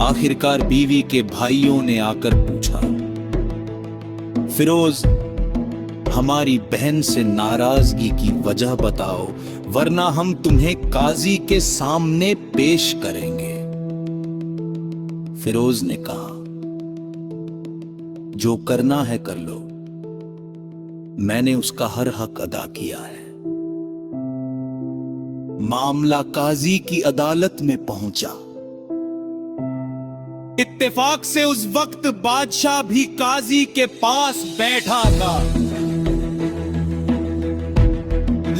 आखिरकार बीवी के भाइयों ने आकर पूछा, फिरोज, हमारी बहन से नाराजगी की वजह बताओ, वरना हम तुम्हें काजी के सामने पेश करेंगे। फिरोज ने कहा, जो करना है कर लो, मैंने उसका हर हक अदा किया है। मामला काजी की अदालत में पहुंचा। इत्तेफाक से उस वक्त बादशाह भी काजी के पास बैठा था।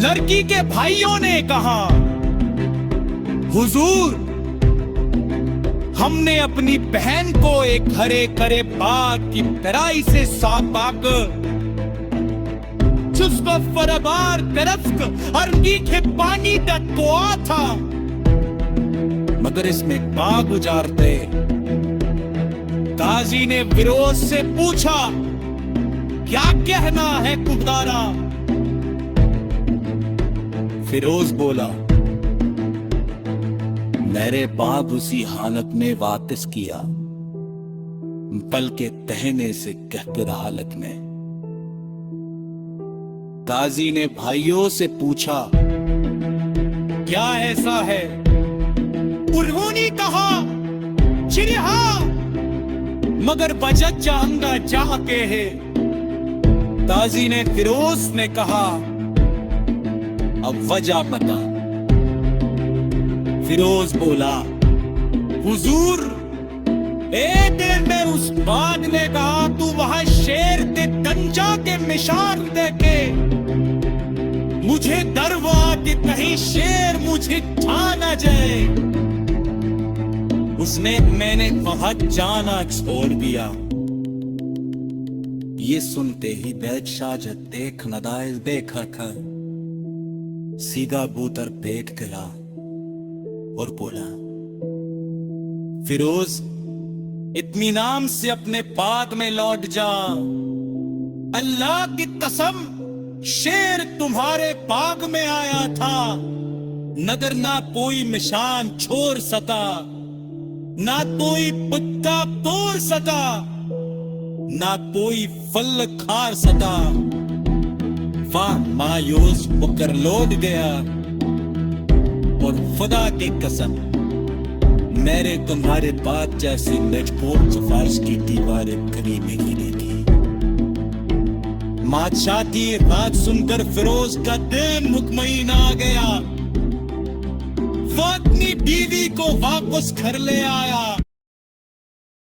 लड़की के भाइयों ने कहा, हुजूर, हमने अपनी बहन को एक हरे करे बाग की तराई से साफ पाकर जिसको फरबार करफ्क और मीठे पानी तक कुआ था, मगर इसमें बाग उजाड़ते। काजी ने फिरोज से पूछा, क्या कहना है तुम्हारा? फिरोज बोला, मेरे बाप उसी हालत में वापस किया, पल के कहने से कहकर हालत में। काजी ने भाइयों से पूछा, क्या ऐसा है? उन्होंने कहा, जी हाँ, मगर बजट चाहंगा चाह के है। काजी ने फिरोज ने कहा, अब वजह बता। फिरोज बोला, हुजूर, एक दिन में उस बाग ने कहा, तू वहां शेर के दंजा के निशान देके मुझे डर हुआ कि कहीं शेर मुझे खा न जाए। उसने मैंने वहां जाना छोड़ दिया। ये सुनते ही बादशाह जब देख नदाइल देखा था, सीधा बूतर बैठ गया और बोला, फिरोज, इत्मीनान से अपने बाग में लौट जा। अल्लाह की कसम, शेर तुम्हारे बाग में आया था, नगर ना कोई निशान छोड़ सका, ना कोई पत्ता तोड़ सका, ना कोई फल खा सका। वह मायूस होकर लौट गया और खुदा की कसम, मेरे तुम्हारे बाप जैसी मजबूत सिफारिश की दीवारें कभी नहीं देखी। बादशाह की बात सुनकर फिरोज का दिल मुतमईन आ गया। वो अपनी बीवी को वापस घर ले आया।